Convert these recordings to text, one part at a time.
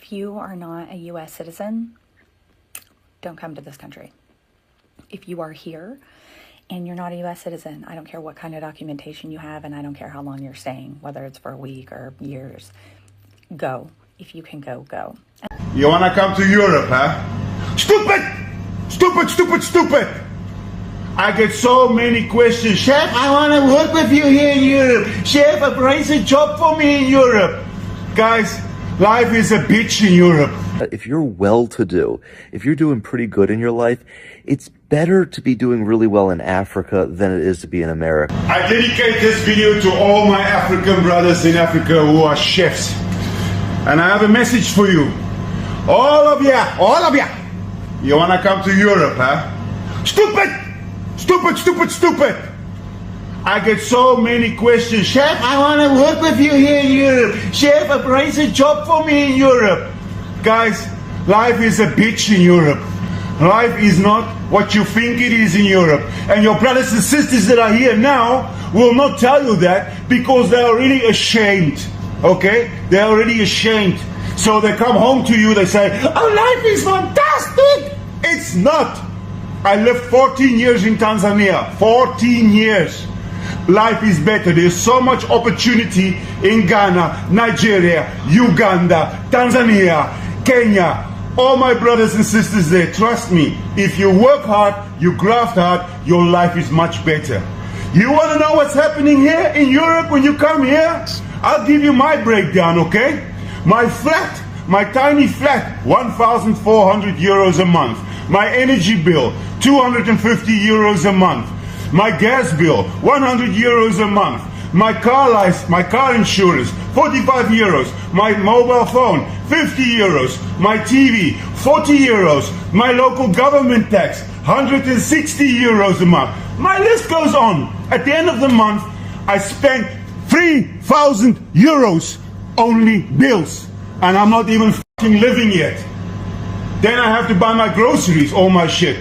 If you are not a US citizen, don't come to this country. If you are here and you're not a US citizen, I don't care what kind of documentation you have, and I don't care how long you're staying, whether it's for a week or years, go. If you can go, go. You want to come to Europe, huh? Stupid! Stupid, stupid, stupid! I get so many questions. Chef, I want to work with you here in Europe. Chef, arrange a job for me in Europe. Guys, life is a bitch in Europe. If you're well-to-do, if you're doing pretty good in your life, it's better to be doing really well in Africa than it is to be in America. I dedicate this video to all my African brothers in Africa who are chefs. And I have a message for you. All of ya. You want to come to Europe, huh? Stupid! Stupid, stupid, stupid! I get so many questions. Chef, I want to work with you here in Europe. Chef, arrange a job for me in Europe. Guys, life is a bitch in Europe. Life is not what you think it is in Europe. And your brothers and sisters that are here now will not tell you that because they're already ashamed. Okay? They're already ashamed. So they come home to you, they say, oh, life is fantastic. It's not. I lived 14 years in Tanzania. 14 years. Life is better. There's so much opportunity in Ghana, Nigeria, Uganda, Tanzania, Kenya. All my brothers and sisters there, trust me, if you work hard, you graft hard, your life is much better. You want to know what's happening here in Europe when you come here? I'll give you my breakdown, okay? My flat, my tiny flat, 1,400 euros a month. My energy bill, 250 euros a month. My gas bill, 100 euros a month. My car license, my car insurance, 45 euros. My mobile phone, 50 euros. My TV, 40 euros. My local government tax, 160 euros a month. My list goes on. At the end of the month, I spent 3,000 euros only bills. And I'm not even fucking living yet. Then I have to buy my groceries, all my shit.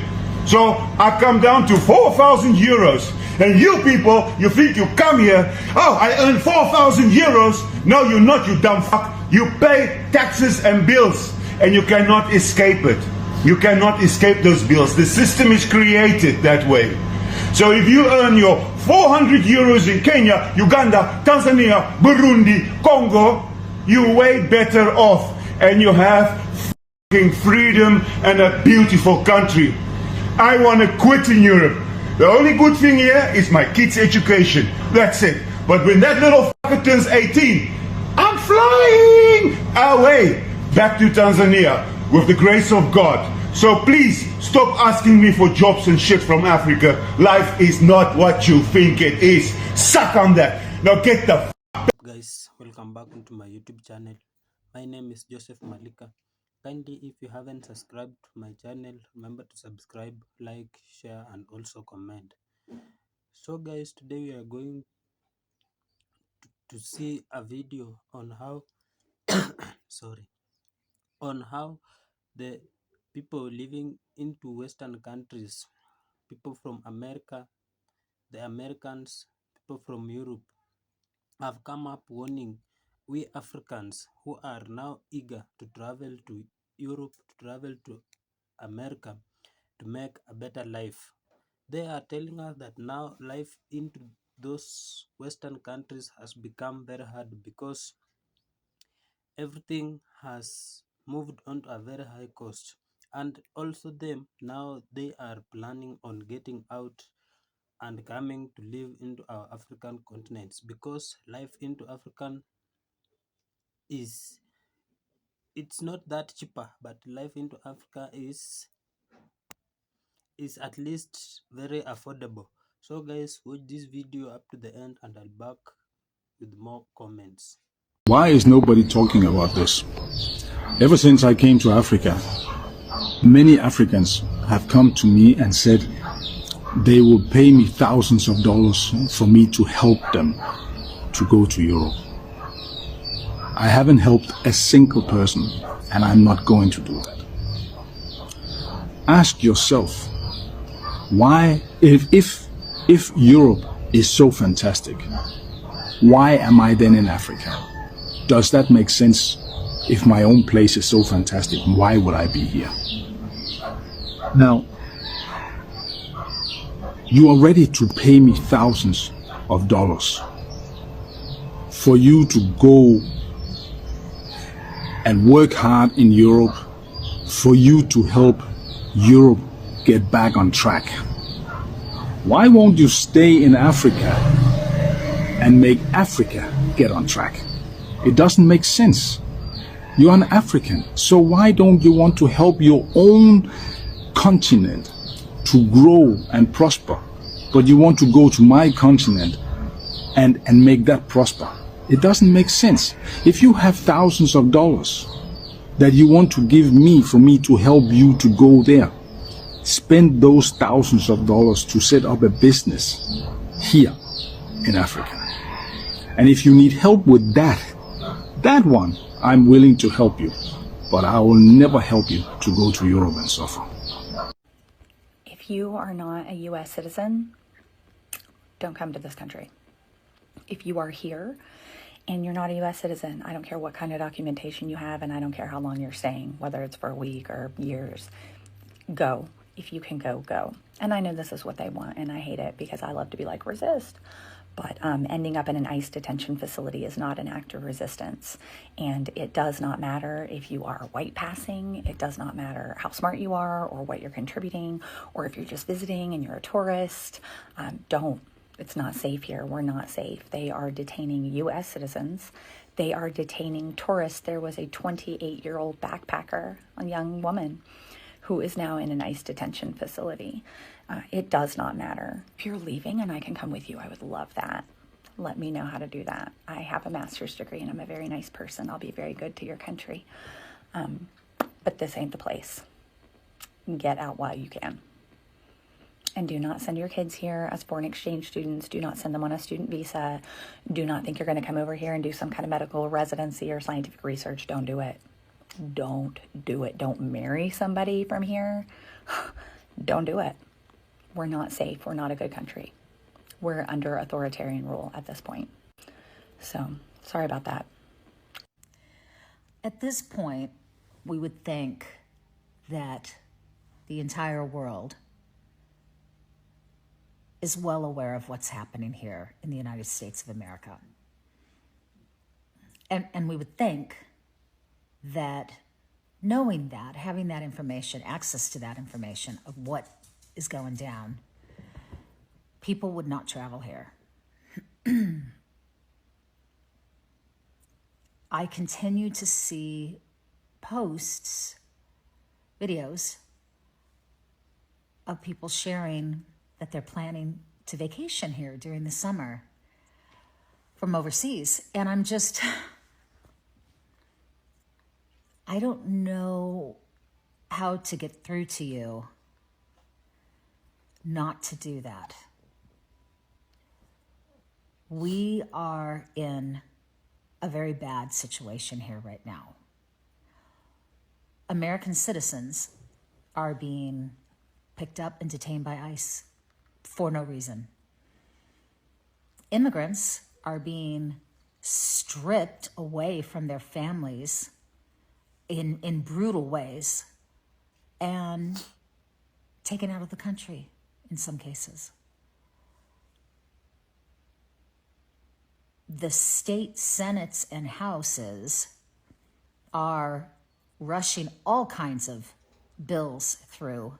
So I come down to 4,000 euros. And you people, you think you come here, oh, I earn 4,000 euros. No, you're not, you dumb fuck. You pay taxes and bills, and you cannot escape it. You cannot escape those bills. The system is created that way. So if you earn your 400 euros in Kenya, Uganda, Tanzania, Burundi, Congo, you're way better off. And you have fucking freedom and a beautiful country. I want to quit in Europe. The only good thing here is my kids' education. That's it. But when that little fucker turns 18, I'm flying away back to Tanzania with the grace of God. So please stop asking me for jobs and shit from Africa. Life is not what you think it is. Suck on that. Now get the fuck. Guys, welcome back to my YouTube channel. My name is Joseph Malika. Kindly, if you haven't subscribed to my channel, remember to subscribe, like, share, and also comment. So guys, today we are going to see a video on how on how the people living into Western countries, people from America, the Americans, people from Europe, have come up warning we Africans who are now eager to travel to Europe, to travel to America, to make a better life. They are telling us that now life into those Western countries has become very hard because everything has moved on to a very high cost. And also them, now they are planning on getting out and coming to live into our African continents because life into African it's not that cheaper, but life into Africa is at least very affordable. So guys, watch this video up to the end and I'll back with more comments. Why is nobody talking about this? Ever since I came to Africa, many Africans have come to me and said they will pay me thousands of dollars for me to help them to go to Europe. I haven't helped a single person, and I'm not going to do that. Ask yourself, why, if Europe is so fantastic, why am I then in Africa? Does that make sense If my own place is so fantastic, why would I be here? Now, you are ready to pay me thousands of dollars for you to go and work hard in Europe, for you to help Europe get back on track. Why won't you stay in Africa and make Africa get on track? It doesn't make sense. You're an African, so why don't you want to help your own continent to grow and prosper, but you want to go to my continent and make that prosper? It doesn't make sense. If you have thousands of dollars that you want to give me for me to help you to go there, spend those thousands of dollars to set up a business here in Africa. And if you need help with that one, I'm willing to help you, but I will never help you to go to Europe and suffer. If you are not a U.S. citizen, don't come to this country. If you are here and you're not a U.S. citizen, I don't care what kind of documentation you have, and I don't care how long you're staying, whether it's for a week or years, go. If you can go, go. And I know this is what they want, and I hate it because I love to be like, resist. But ending up in an ICE detention facility is not an act of resistance. And it does not matter if you are white passing. It does not matter how smart you are or what you're contributing, or if you're just visiting and you're a tourist. Don't. It's not safe here. We're not safe. They are detaining U.S. citizens. They are detaining tourists. There was a 28-year-old backpacker, a young woman, who is now in an ICE detention facility. It does not matter. If you're leaving and I can come with you, I would love that. Let me know how to do that. I have a master's degree and I'm a very nice person. I'll be very good to your country. But this ain't the place. Get out while you can. And do not send your kids here as foreign exchange students. Do not send them on a student visa. Do not think you're going to come over here and do some kind of medical residency or scientific research. Don't do it. Don't do it. Don't marry somebody from here. Don't do it. We're not safe. We're not a good country. We're under authoritarian rule at this point. So, sorry about that. At this point, we would think that the entire world is well aware of what's happening here in the United States of America. And we would think that knowing that, having that information, access to that information of what is going down, people would not travel here. I continue to see posts, videos of people sharing that they're planning to vacation here during the summer from overseas. And I'm just, I don't know how to get through to you not to do that. We are in a very bad situation here right now. American citizens are being picked up and detained by ICE for no reason. Immigrants are being stripped away from their families in brutal ways and taken out of the country in some cases. The state senates and houses are rushing all kinds of bills through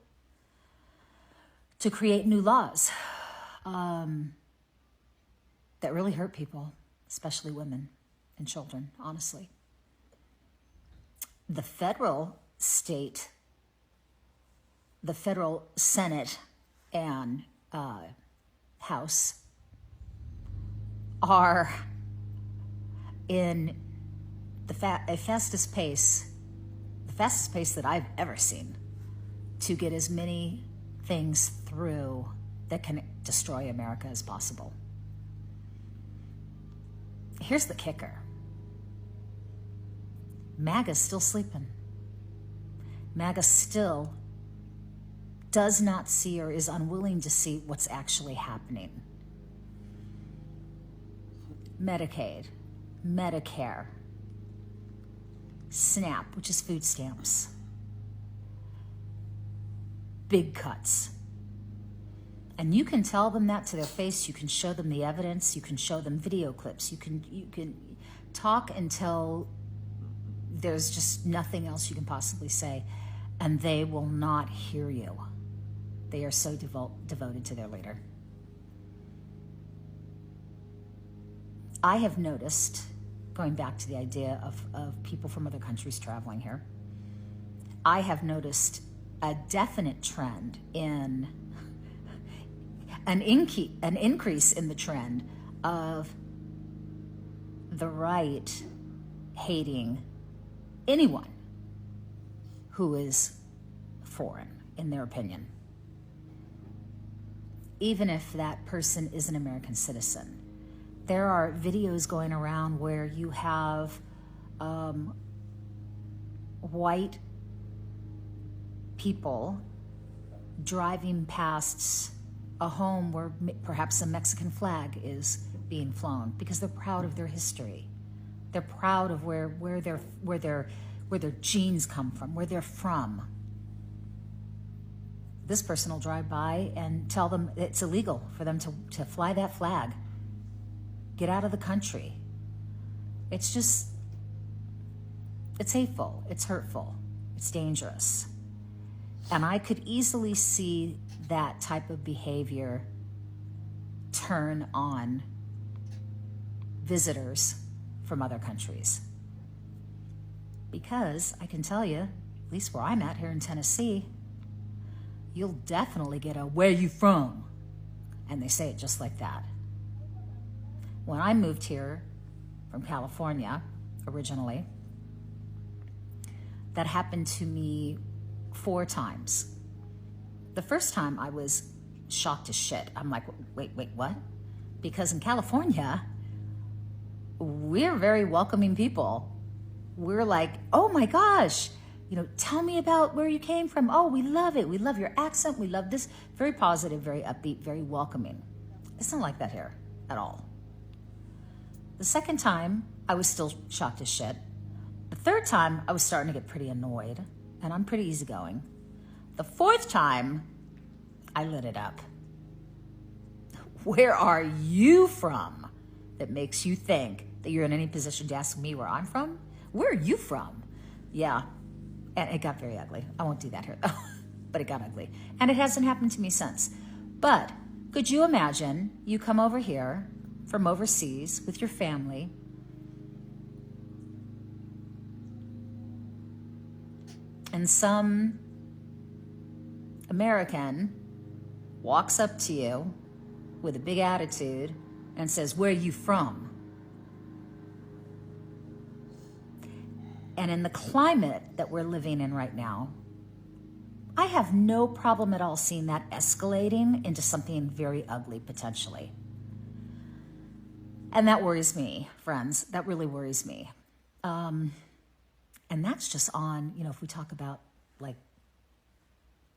to create new laws that really hurt people, especially women and children, honestly. The federal Senate and House are in the fastest pace that I've ever seen to get as many things through that can destroy America as possible. Here's the kicker. MAGA's still sleeping. MAGA still does not see or is unwilling to see what's actually happening. Medicaid, Medicare, SNAP, which is food stamps. Big cuts. And you can tell them that to their face. You can show them the evidence. You can show them video clips. You can talk until there's just nothing else you can possibly say, and they will not hear you. They are so devoted to their leader. I have noticed, going back to the idea of people from other countries traveling here, I have noticed a definite trend in an increase in the trend of the right hating anyone who is foreign, in their opinion, even if that person is an American citizen. There are videos going around where you have white people driving past a home where perhaps a Mexican flag is being flown because they're proud of their history. They're proud of where their genes come from, where they're from. This person will drive by and tell them it's illegal for them to fly that flag. Get out of the country. It's hateful, it's hurtful, it's dangerous. And I could easily see that type of behavior turn on visitors from other countries. Because I can tell you, at least where I'm at here in Tennessee, you'll definitely get a "where you from?" And they say it just like that. When I moved here from California originally, that happened to me 4 times. The first time I was shocked as shit. I'm like, wait, what? Because in California, we're very welcoming people. We're like, oh my gosh, tell me about where you came from. Oh, we love it. We love your accent. We love this. Very positive, very upbeat, very welcoming. It's not like that here at all. The second time, I was still shocked as shit. The third time, I was starting to get pretty annoyed, and I'm pretty easygoing. The fourth time, I lit it up. Where are you from that makes you think that you're in any position to ask me where I'm from? Where are you from? Yeah, and it got very ugly. I won't do that here, though, but it got ugly. And it hasn't happened to me since. But could you imagine you come over here from overseas with your family, and some American walks up to you with a big attitude and says, "Where are you from?" And in the climate that we're living in right now, I have no problem at all seeing that escalating into something very ugly potentially. And that worries me, friends. That really worries me. And that's just on, if we talk about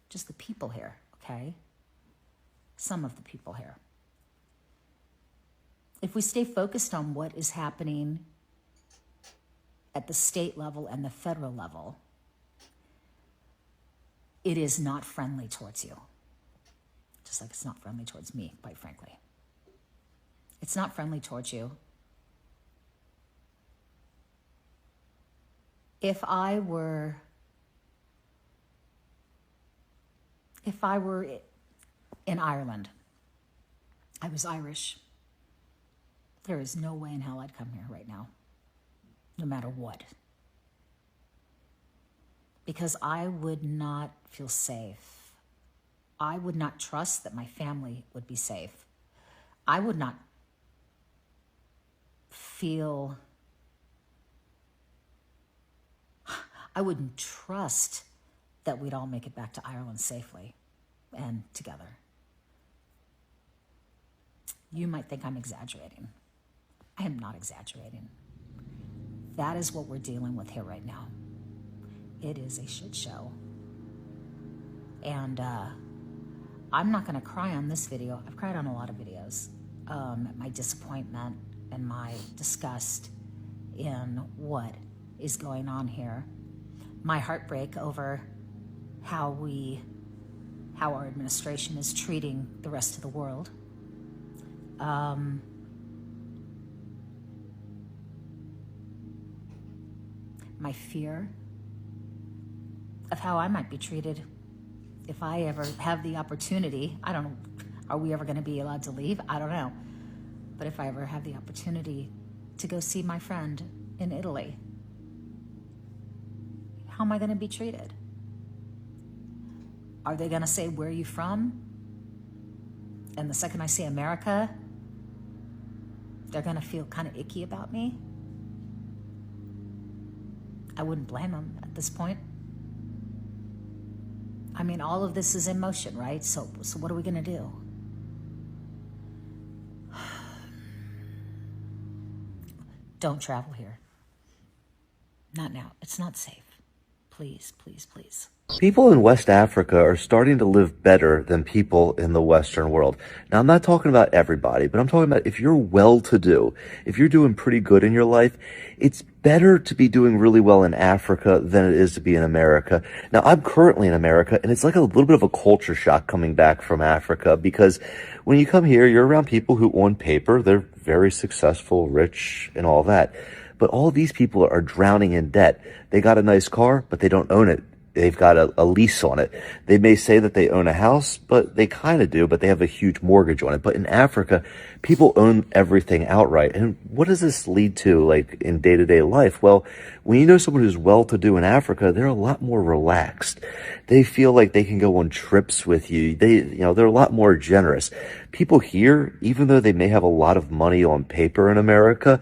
just the people here, okay? Some of the people here. If we stay focused on what is happening at the state level and the federal level, it is not friendly towards you. Just like it's not friendly towards me, quite frankly. It's not friendly towards you. If I were in Ireland, I was Irish, there is no way in hell I'd come here right now, no matter what. Because I would not feel safe. I would not trust that my family would be safe. I would not I wouldn't trust that we'd all make it back to Ireland safely and together. You might think I'm exaggerating. I am not exaggerating. That is what we're dealing with here right now. It is a shit show. And I'm not going to cry on this video. I've cried on a lot of videos. My disappointment and my disgust in what is going on here. My heartbreak over how our administration is treating the rest of the world. My fear of how I might be treated if I ever have the opportunity. I don't know, are we ever going to be allowed to leave? I don't know. But if I ever have the opportunity to go see my friend in Italy, how am I going to be treated? Are they going to say, where are you from? And the second I say America, they're going to feel kind of icky about me? I wouldn't blame them at this point. I mean, all of this is in motion, right? So what are we going to do? Don't travel here. Not now. It's not safe. Please, please, please. People in West Africa are starting to live better than people in the Western world. Now, I'm not talking about everybody, but I'm talking about if you're well-to-do, if you're doing pretty good in your life, it's better to be doing really well in Africa than it is to be in America. Now, I'm currently in America, and it's like a little bit of a culture shock coming back from Africa, because when you come here, you're around people who, on paper, they're very successful, rich, and all that. But all these people are drowning in debt. They got a nice car, but they don't own it. They've got a lease on it. They may say that they own a house, but they kind of do, but they have a huge mortgage on it. But in Africa, people own everything outright. And what does this lead to, like, in day-to-day life? Well, when you know someone who's well-to-do in Africa, they're a lot more relaxed. They feel like they can go on trips with you. They're a lot more generous. People here, even though they may have a lot of money on paper in America,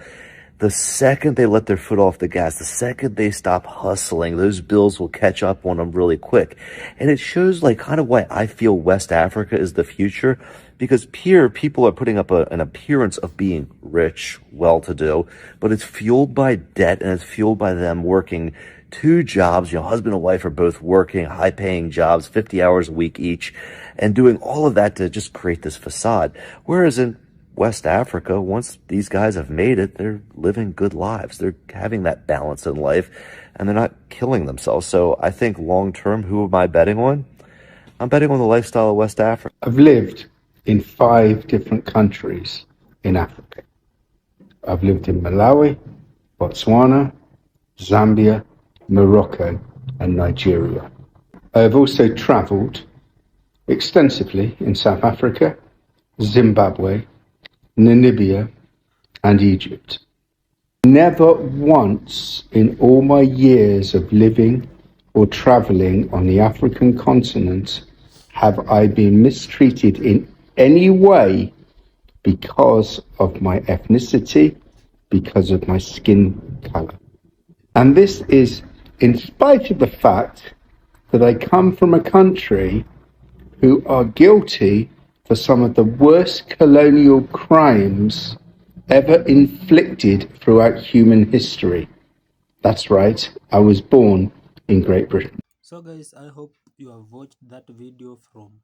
the second they let their foot off the gas, the second they stop hustling, those bills will catch up on them really quick. And it shows, like, kind of why I feel West Africa is the future, because here people are putting up an appearance of being rich, well-to-do, but it's fueled by debt, and it's fueled by them working 2 jobs. Husband and wife are both working high-paying jobs, 50 hours a week each, and doing all of that to just create this facade. Whereas in West Africa, once these guys have made it, they're living good lives. They're having that balance in life, and they're not killing themselves. So I think long-term, who am I betting on? I'm betting on the lifestyle of West Africa. I've lived in 5 different countries in Africa. I've lived in Malawi, Botswana, Zambia, Morocco, and Nigeria. I've also traveled extensively in South Africa, Zimbabwe, Namibia, and Egypt. Never once in all my years of living or traveling on the African continent have I been mistreated in any way because of my ethnicity, because of my skin color. And this is in spite of the fact that I come from a country who are guilty for some of the worst colonial crimes ever inflicted throughout human history. That's right, I was born in Great Britain. So guys, I hope you have watched that video from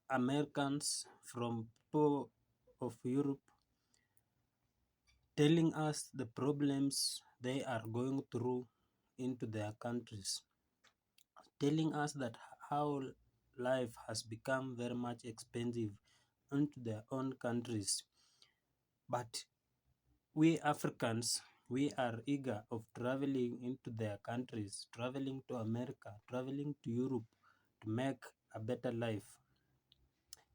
Americans, from people of Europe, telling us the problems they are going through into their countries, telling us that how life has become very much expensive into their own countries. But we Africans, we are eager of traveling into their countries, traveling to America, traveling to Europe to make a better life.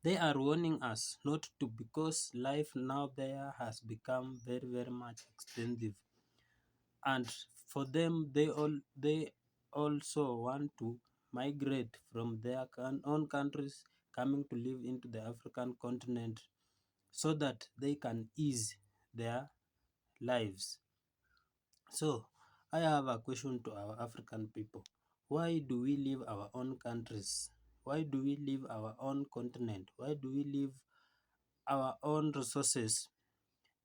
They are warning us not to, because life now there has become very, very much expensive. And for them, they also want to migrate from their own countries, coming to live into the African continent, so that they can ease their lives. So I have a question to our African people. Why do we leave our own countries? Why do we leave our own continent? Why do we leave our own resources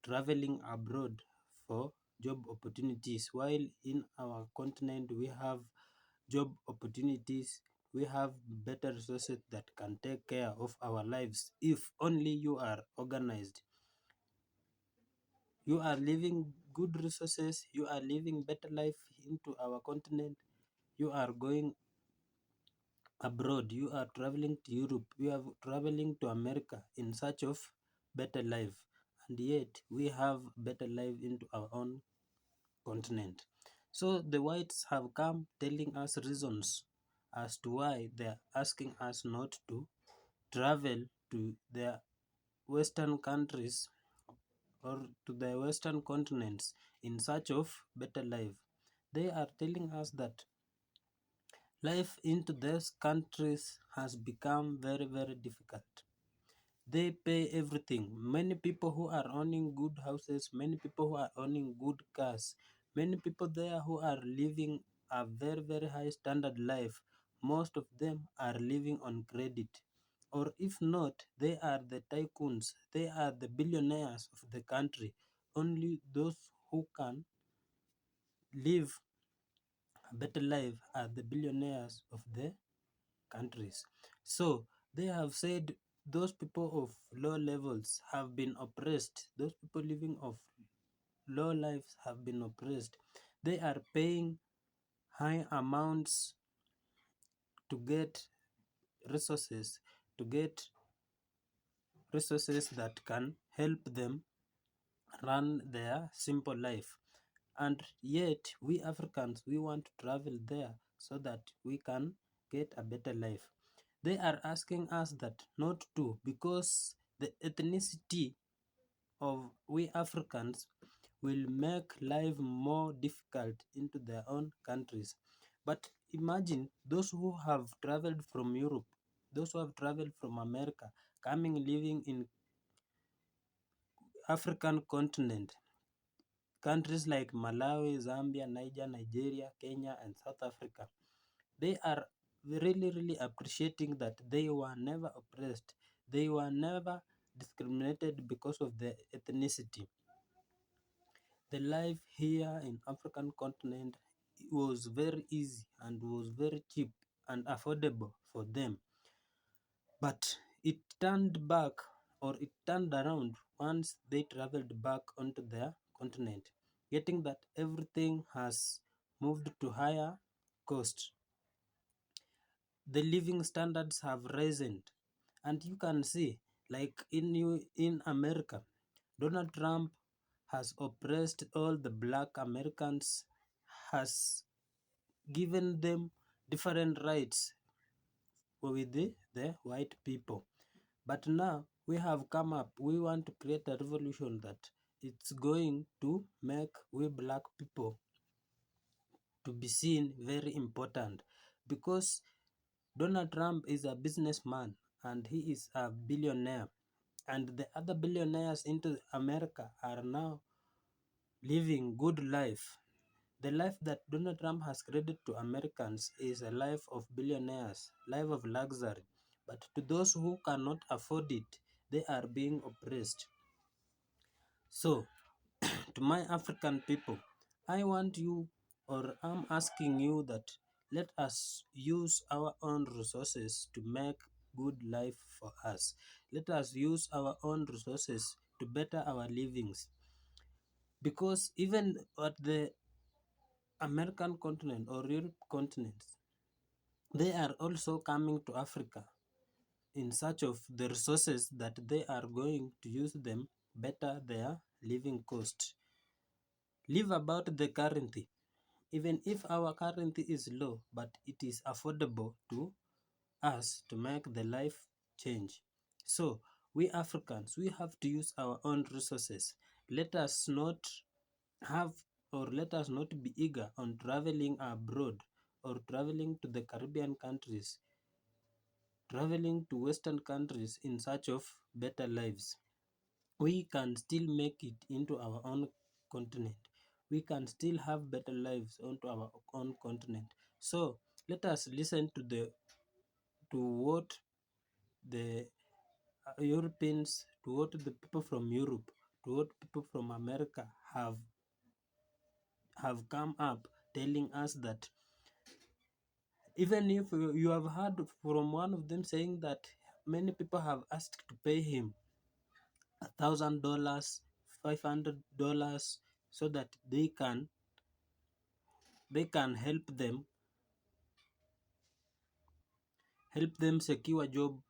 traveling abroad for job opportunities, while in our continent we have job opportunities, we have better resources that can take care of our lives if only you are organized? You are living good resources, you are living better life into our continent, you are going abroad, you are traveling to Europe, you are traveling to America in search of better life, and yet we have better life into our own continent. So the whites have come telling us reasons as to why they are asking us not to travel to their western countries or to the western continents in search of better life. They are telling us that life into these countries has become very, very difficult. They pay everything. Many people who are owning good houses, many people who are owning good cars, many people there who are living a very, very high standard life, most of them are living on credit. Or if not, they are the tycoons, they are the billionaires of the country. Only those who can live a better life are the billionaires of the countries. So they have said those people of low levels have been oppressed. Those people living of low lives have been oppressed. They are paying high amounts to get resources, to get resources that can help them run their simple life. And yet, we Africans, we want to travel there so that we can get a better life. They are asking us that not to, because the ethnicity of we Africans will make life more difficult into their own countries. But imagine those who have traveled from Europe, those who have traveled from America, coming living in African continent, countries like Malawi, Zambia, Niger, Nigeria, Kenya, and South Africa. They are really, really appreciating that they were never oppressed. They were never discriminated because of their ethnicity. The life here in African continent was very easy and was very cheap and affordable for them. But it turned back, or it turned around once they traveled back onto their continent, getting that everything has moved to higher cost. The living standards have risen, and you can see, like in America, Donald Trump has oppressed all the black Americans, has given them different rights with the white people. But now we have come up, we want to create a revolution that it's going to make we black people to be seen very important, because Donald Trump is a businessman and he is a billionaire, and the other billionaires into America are now living good life. The life that Donald Trump has created to Americans is a life of billionaires, life of luxury. But to those who cannot afford it, they are being oppressed. So, to my African people, I want you, or I'm asking you, that let us use our own resources to make good life for us. Let us use our own resources to better our livings. Because even at the American continent or Europe continents, they are also coming to Africa in search of the resources that they are going to use them better their living cost. Live about the currency. Even if our currency is low, but it is affordable to us to make the life change. So we Africans, we have to use our own resources. Let us not have, or let us not be eager on traveling abroad or traveling to the Caribbean countries, traveling to Western countries in search of better lives. We can still make it into our own continent. We can still have better lives onto our own continent. So let us listen to what the Europeans, to what the people from Europe, to what people from America have come up telling us, that even if you have heard from one of them saying that many people have asked to pay him $1,000, $500 so that they can help them secure a job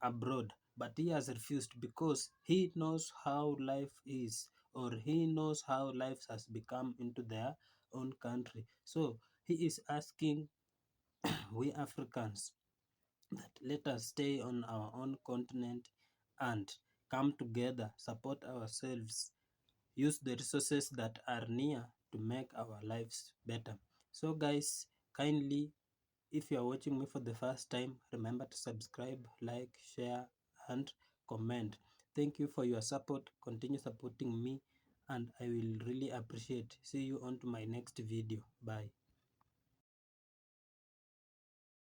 abroad. But he has refused because he knows how life is, or he knows how life has become into their own country. So he is asking we Africans that let us stay on our own continent and come together, support ourselves, use the resources that are near to make our lives better. So guys, kindly, if you are watching me for the first time, remember to subscribe, like, share, and comment. Thank you for your support. Continue supporting me, and I will really appreciate. See you on to my next video. Bye.